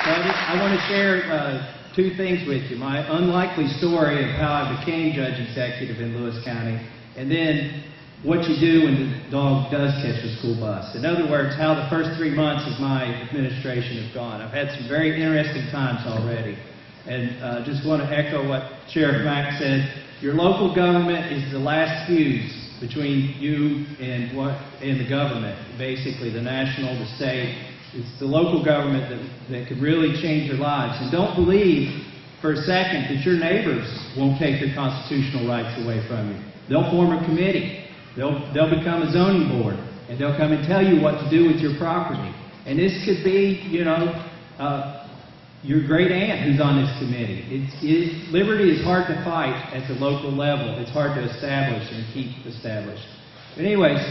So I want to share two things with you. My unlikely story of how I became judge executive in Lewis County, and then what you do when the dog does catch a school bus. In other words, how the first 3 months of my administration have gone. I've had some very interesting times already. And just want to echo what Sheriff Mack said. Your local government is the last fuse between you and the government, basically the national, the state. It's the local government that can really change your lives. And don't believe for a second that your neighbors won't take your constitutional rights away from you. They'll form a committee. They'll become a zoning board, and they'll come and tell you what to do with your property. And this could be, your great aunt who's on this committee. Liberty is hard to fight at the local level. It's hard to establish and keep established. But anyways,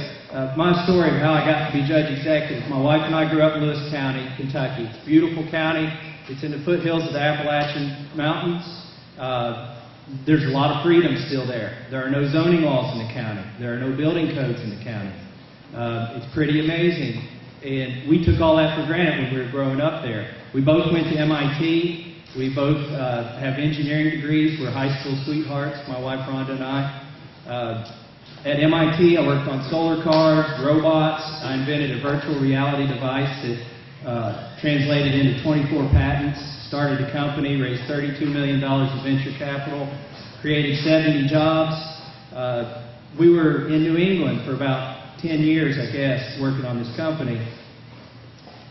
my story of how I got to be judge executive. My wife and I grew up in Lewis County, Kentucky. It's a beautiful county. It's in the foothills of the Appalachian Mountains. There's a lot of freedom still there. There are no zoning laws in the county. There are no building codes in the county. It's pretty amazing. And we took all that for granted when we were growing up there. We both went to MIT. We both have engineering degrees. We're high school sweethearts, my wife Rhonda and I. At MIT, I worked on solar cars, robots. I invented a virtual reality device that translated into 24 patents, started a company, raised $32 million of venture capital, created 70 jobs. We were in New England for about 10 years, I guess, working on this company.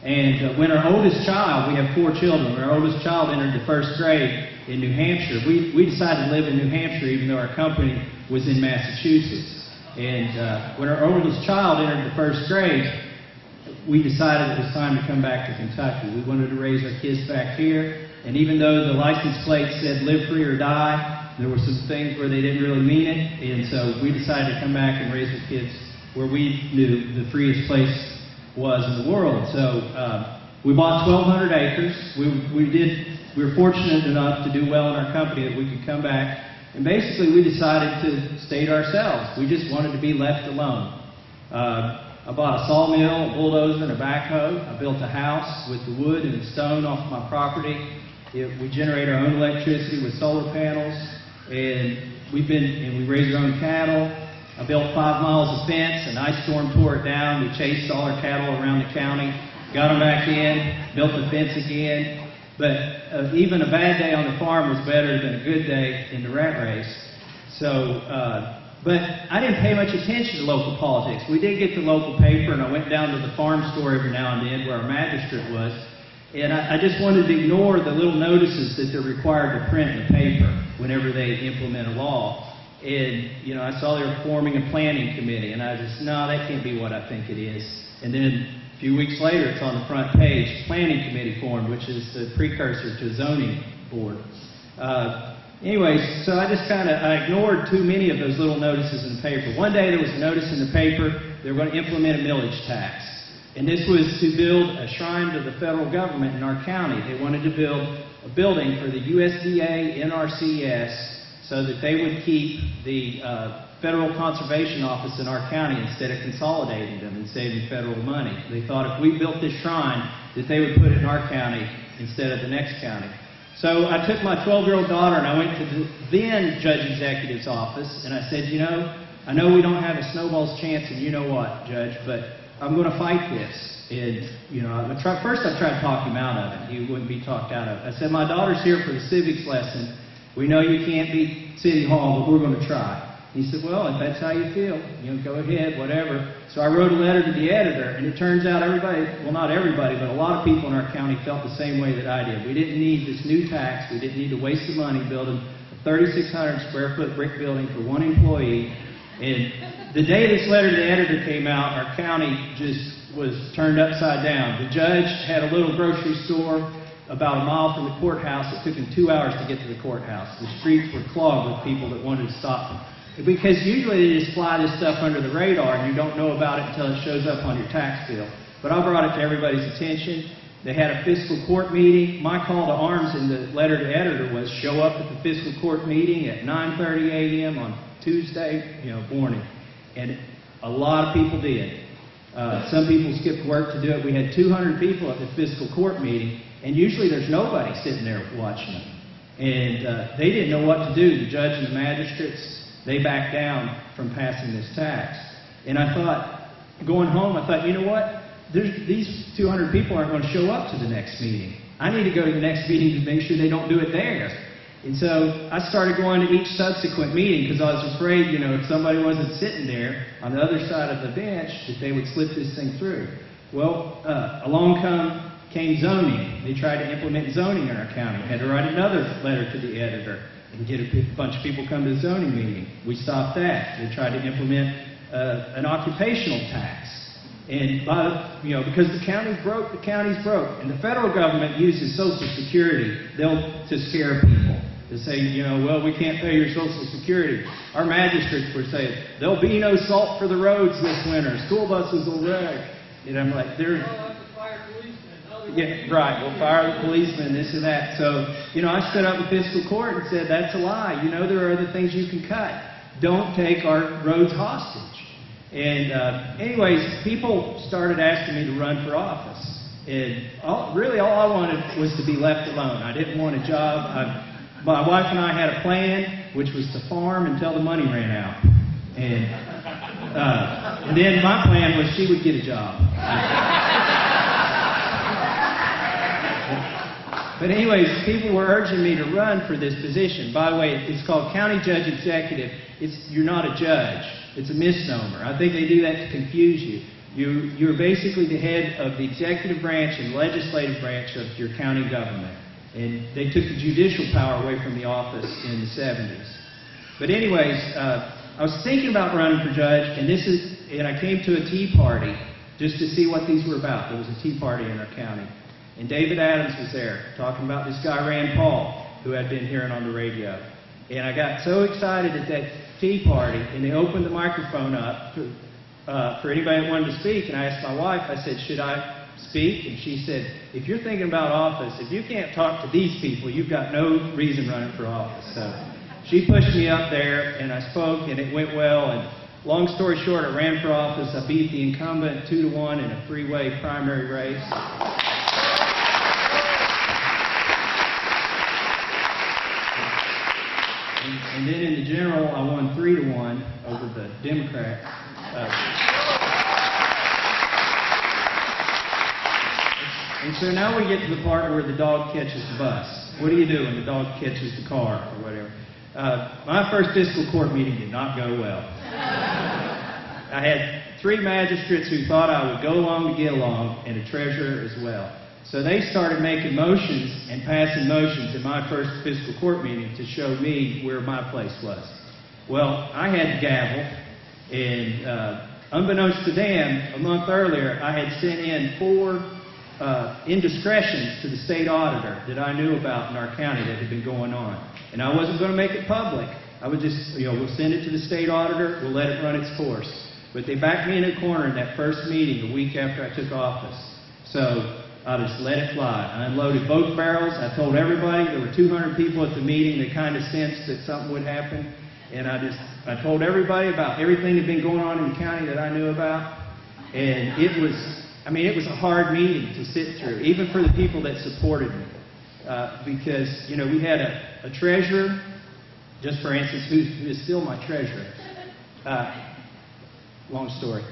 And when our oldest child, we have 4 children, when our oldest child entered the first grade in New Hampshire, we decided to live in New Hampshire even though our company was in Massachusetts. And when our oldest child entered the first grade, we decided it was time to come back to Kentucky. We wanted to raise our kids back here. And even though the license plate said live free or die, there were some things where they didn't really mean it. And so we decided to come back and raise our kids where we knew the freest place was in the world. So we bought 1,200 acres. We were fortunate enough to do well in our company that we could come back. And basically we decided to stay to ourselves. We just wanted to be left alone. I bought a sawmill, a bulldozer, and a backhoe. I built a house with the wood and the stone off my property. We generate our own electricity with solar panels, and we raise our own cattle. I built 5 miles of fence. An ice storm tore it down. We chased all our cattle around the county, got them back in, built the fence again. But even a bad day on the farm was better than a good day in the rat race. So, but I didn't pay much attention to local politics. We did get the local paper, and I went down to the farm store every now and then where our magistrate was. And I just wanted to ignore the little notices that they're required to print in the paper whenever they implement a law. And, I saw they were forming a planning committee, and I just, no, that can't be what I think it is. And then a few weeks later, it's on the front page, planning committee formed, which is the precursor to zoning board. Anyways, so I ignored too many of those little notices in the paper. One day there was a notice in the paper, they were going to implement a millage tax. And this was to build a shrine to the federal government in our county. They wanted to build a building for the USDA NRCS so that they would keep the Federal Conservation Office in our county instead of consolidating them and saving federal money. They thought if we built this shrine, that they would put it in our county instead of the next county. So I took my 12-year-old daughter and I went to the then Judge Executive's office and I said, I know we don't have a snowball's chance and you know what, Judge, but I'm going to fight this. And, first I tried to talk him out of it. He wouldn't be talked out of it. I said, my daughter's here for the civics lesson. We know you can't beat City Hall, but we're going to try. He said, well, if that's how you feel, go ahead, whatever. So I wrote a letter to the editor, and it turns out everybody, well, not everybody, but a lot of people in our county felt the same way that I did. We didn't need this new tax. We didn't need to waste the money building a 3,600 square foot brick building for one employee. And the day this letter to the editor came out, our county just was turned upside down. The judge had a little grocery store about a mile from the courthouse. It took him 2 hours to get to the courthouse. The streets were clogged with people that wanted to stop him. Because usually they just fly this stuff under the radar and you don't know about it until it shows up on your tax bill. But I brought it to everybody's attention. They had a fiscal court meeting. My call to arms in the letter to editor was show up at the fiscal court meeting at 9:30 a.m. on Tuesday morning. And a lot of people did. Some people skipped work to do it. We had 200 people at the fiscal court meeting. And usually there's nobody sitting there watching them. And they didn't know what to do. The judge and the magistrates, they backed down from passing this tax. And I thought, going home, I thought, you know what? These 200 people aren't going to show up to the next meeting. I need to go to the next meeting to make sure they don't do it there. And so I started going to each subsequent meeting because I was afraid, you know, if somebody wasn't sitting there on the other side of the bench, that they would slip this thing through. Well, along came zoning. They tried to implement zoning in our county. I had to write another letter to the editor and get a bunch of people come to the zoning meeting. We stopped that. They tried to implement an occupational tax. And because the county's broke, and the federal government uses Social Security to scare people. To say, you know, well, we can't pay your Social Security. Our magistrates were saying, there'll be no salt for the roads this winter. School buses will wreck. And I'm like, yeah, right. We'll fire the policeman, this and that. So, you know, I stood up in fiscal court and said, that's a lie. You know, there are other things you can cut. Don't take our roads hostage. And anyways, people started asking me to run for office. And all I wanted was to be left alone. I didn't want a job. My wife and I had a plan, which was to farm until the money ran out. And then my plan was she would get a job. But anyways, people were urging me to run for this position. By the way, it's called County Judge Executive. You're not a judge. It's a misnomer. I think they do that to confuse you. You're basically the head of the executive branch and legislative branch of your county government. And they took the judicial power away from the office in the 70s. But anyways, I was thinking about running for judge, and I came to a tea party just to see what these were about. There was a tea party in our county. And David Adams was there talking about this guy, Rand Paul, who I'd been hearing on the radio. And I got so excited at that tea party, and they opened the microphone up for anybody that wanted to speak. And I asked my wife, I said, should I speak? And she said, if you're thinking about office, if you can't talk to these people, you've got no reason running for office. So she pushed me up there, and I spoke, and it went well. And long story short, I ran for office. I beat the incumbent 2-1 in a three-way primary race. And then in the general, I won 3-1 over the Democrat. And so now we get to the part where the dog catches the bus. What do you do when the dog catches the car or whatever? My first fiscal court meeting did not go well. I had 3 magistrates who thought I would go along to get along, and a treasurer as well. So they started making motions and passing motions in my first fiscal court meeting to show me where my place was. Well, I had the gavel, and unbeknownst to them, a month earlier, I had sent in 4 indiscretions to the state auditor that I knew about in our county that had been going on. And I wasn't going to make it public. I would just, we'll send it to the state auditor, we'll let it run its course. But they backed me in a corner in that first meeting a week after I took office. So I just let it fly. I unloaded both barrels. I told everybody. There were 200 people at the meeting that kind of sensed that something would happen. And I told everybody about everything that had been going on in the county that I knew about. And it was a hard meeting to sit through, even for the people that supported me. Because, we had a treasurer, just for instance, who is still my treasurer. Long story.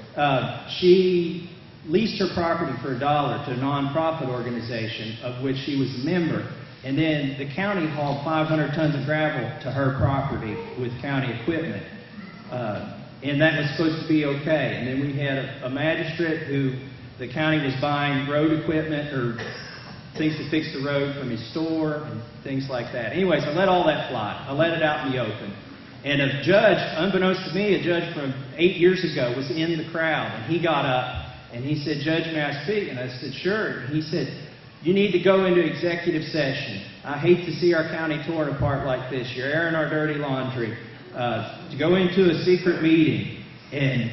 She leased her property for $1 to a nonprofit organization of which she was a member. And then the county hauled 500 tons of gravel to her property with county equipment. And that was supposed to be okay. And then we had a magistrate who the county was buying road equipment or things to fix the road from his store and things like that. Anyways, I let all that fly. I let it out in the open. And a judge, unbeknownst to me, a judge from 8 years ago was in the crowd. And he got up and he said, "Judge, may I speak?" And I said, "Sure." And he said, "You need to go into executive session. I hate to see our county torn apart like this. You're airing our dirty laundry. To go into a secret meeting." And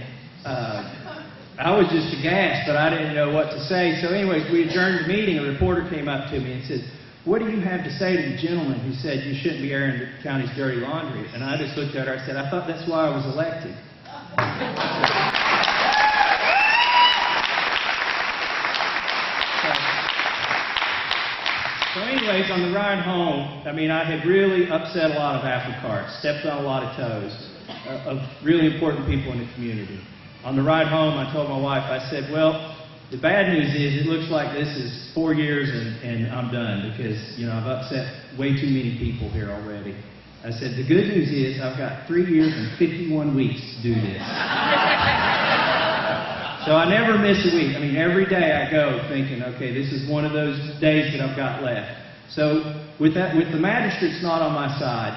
I was just aghast, but I didn't know what to say. So anyways, we adjourned the meeting. A reporter came up to me and said, "What do you have to say to the gentleman who said you shouldn't be airing the county's dirty laundry?" And I just looked at her. I said, "I thought that's why I was elected." anyways, on the ride home, I mean, I had really upset a lot of apple carts, stepped on a lot of toes of really important people in the community. On the ride home, I told my wife, I said, well, the bad news is it looks like this is 4 years and I'm done because, you know, I've upset way too many people here already. I said, the good news is I've got 3 years and 51 weeks to do this. So I never miss a week. I mean, every day I go thinking, okay, this is one of those days that I've got left. So with the magistrates not on my side,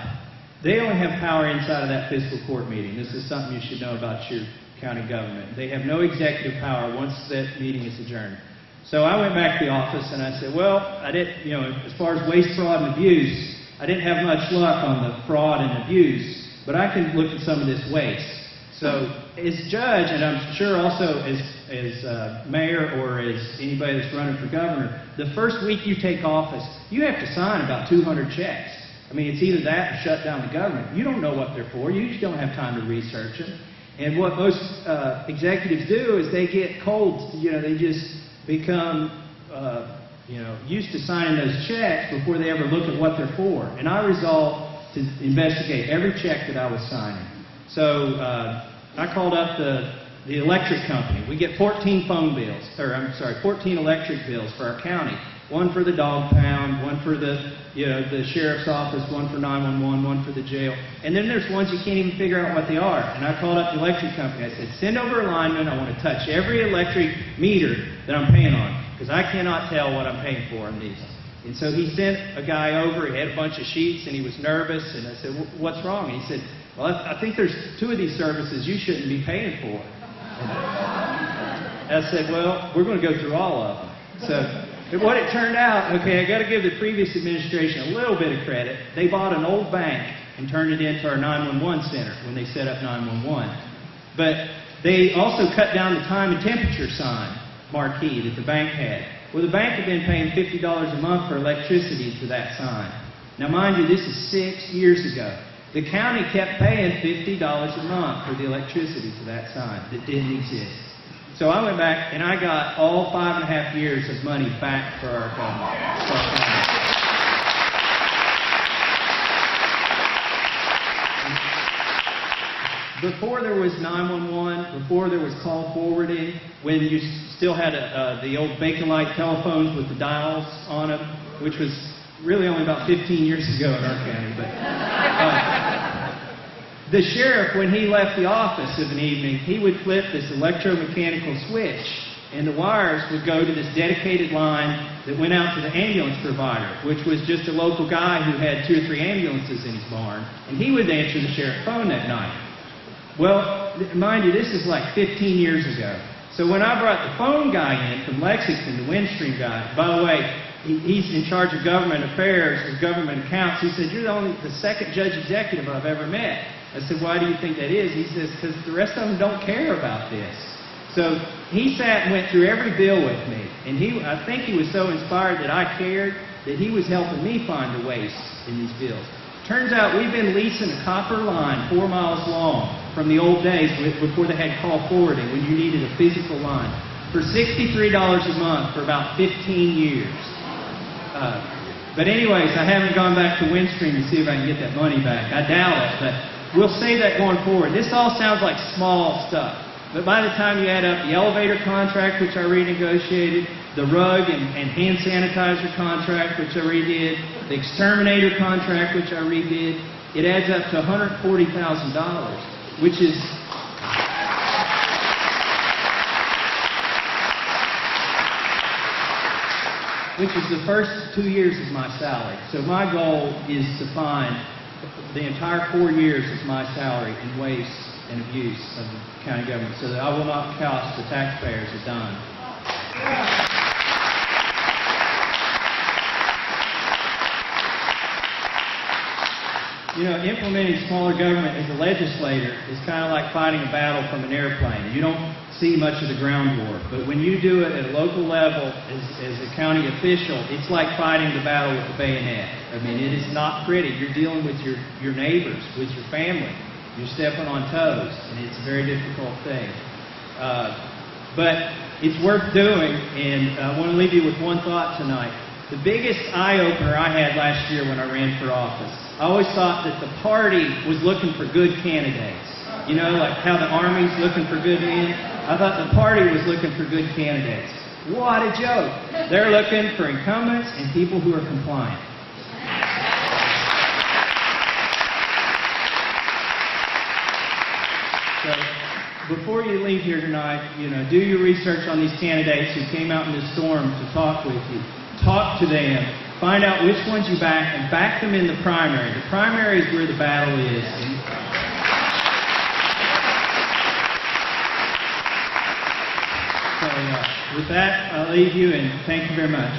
they only have power inside of that fiscal court meeting. This is something you should know about your county government. They have no executive power once that meeting is adjourned. So I went back to the office and I said, well, I didn't, you know, as far as waste, fraud, and abuse, I didn't have much luck on the fraud and abuse, but I can look at some of this waste. So as judge, and I'm sure also as mayor or as anybody that's running for governor, the first week you take office, you have to sign about 200 checks. I mean, it's either that or shut down the government. You don't know what they're for. You just don't have time to research them. And what most executives do is they get cold. You know, they just become, you know, used to signing those checks before they ever look at what they're for. And I resolved to investigate every check that I was signing. So I called up the electric company. We get 14 phone bills, or I'm sorry, 14 electric bills for our county. One for the dog pound, one for the, you know, the sheriff's office, one for 911, one for the jail. And then there's ones you can't even figure out what they are. And I called up the electric company. I said, send over a lineman. I want to touch every electric meter that I'm paying on, because I cannot tell what I'm paying for on these. And so he sent a guy over. He had a bunch of sheets, and he was nervous. And I said, what's wrong? And he said, well, I think there's 2 of these services you shouldn't be paying for. And I said, well, we're going to go through all of them. So what it turned out, okay, I got to give the previous administration a little bit of credit. They bought an old bank and turned it into our 911 center when they set up 911. But they also cut down the time and temperature sign marquee that the bank had. Well, the bank had been paying $50 a month for electricity to that sign. Now, mind you, this is 6 years ago. The county kept paying $50 a month for the electricity to that sign that didn't exist. So I went back and I got all 5.5 years of money back for our government. Before there was 911, before there was call forwarding, when you still had the old Bacon Light telephones with the dials on them, which was really only about 15 years ago in our county. But the sheriff, when he left the office of an evening, he would flip this electromechanical switch, and the wires would go to this dedicated line that went out to the ambulance provider, which was just a local guy who had 2 or 3 ambulances in his barn, and he would answer the sheriff's phone that night. Well, mind you, this is like 15 years ago. So when I brought the phone guy in from Lexington, the Windstream guy, by the way, he's in charge of government affairs or government accounts. He said, you're the second judge executive I've ever met. I said, why do you think that is? He says, because the rest of them don't care about this. So he sat and went through every bill with me. And I think he was so inspired that I cared that he was helping me find the waste in these bills. Turns out we've been leasing a copper line 4 miles long from the old days before they had call forwarding, when you needed a physical line, for $63 a month for about 15 years. But anyways, I haven't gone back to Windstream to see if I can get that money back. I doubt it, but we'll say that going forward. This all sounds like small stuff. But by the time you add up the elevator contract, which I renegotiated, the rug and hand sanitizer contract, which I redid, the exterminator contract, which I redid, it adds up to $140,000, which is the first 2 years of my salary. So my goal is to find the entire 4 years of my salary in waste and abuse of the county government, so that I will not cost the taxpayers a dime. You know, implementing smaller government as a legislator is kind of like fighting a battle from an airplane. You don't see much of the ground war. But when you do it at a local level as a county official, it's like fighting the battle with a bayonet. I mean, it is not pretty. You're dealing with your neighbors, with your family. You're stepping on toes, and it's a very difficult thing. But it's worth doing, and I want to leave you with one thought tonight. The biggest eye-opener I had last year when I ran for office, I always thought that the party was looking for good candidates. You know, like how the Army's looking for good men. I thought the party was looking for good candidates. What a joke. They're looking for incumbents and people who are compliant. So, before you leave here tonight, do your research on these candidates who came out in the storm to talk with you. Talk to them. Find out which ones you back and back them in the primary. The primary is where the battle is. So with that, I'll leave you and thank you very much.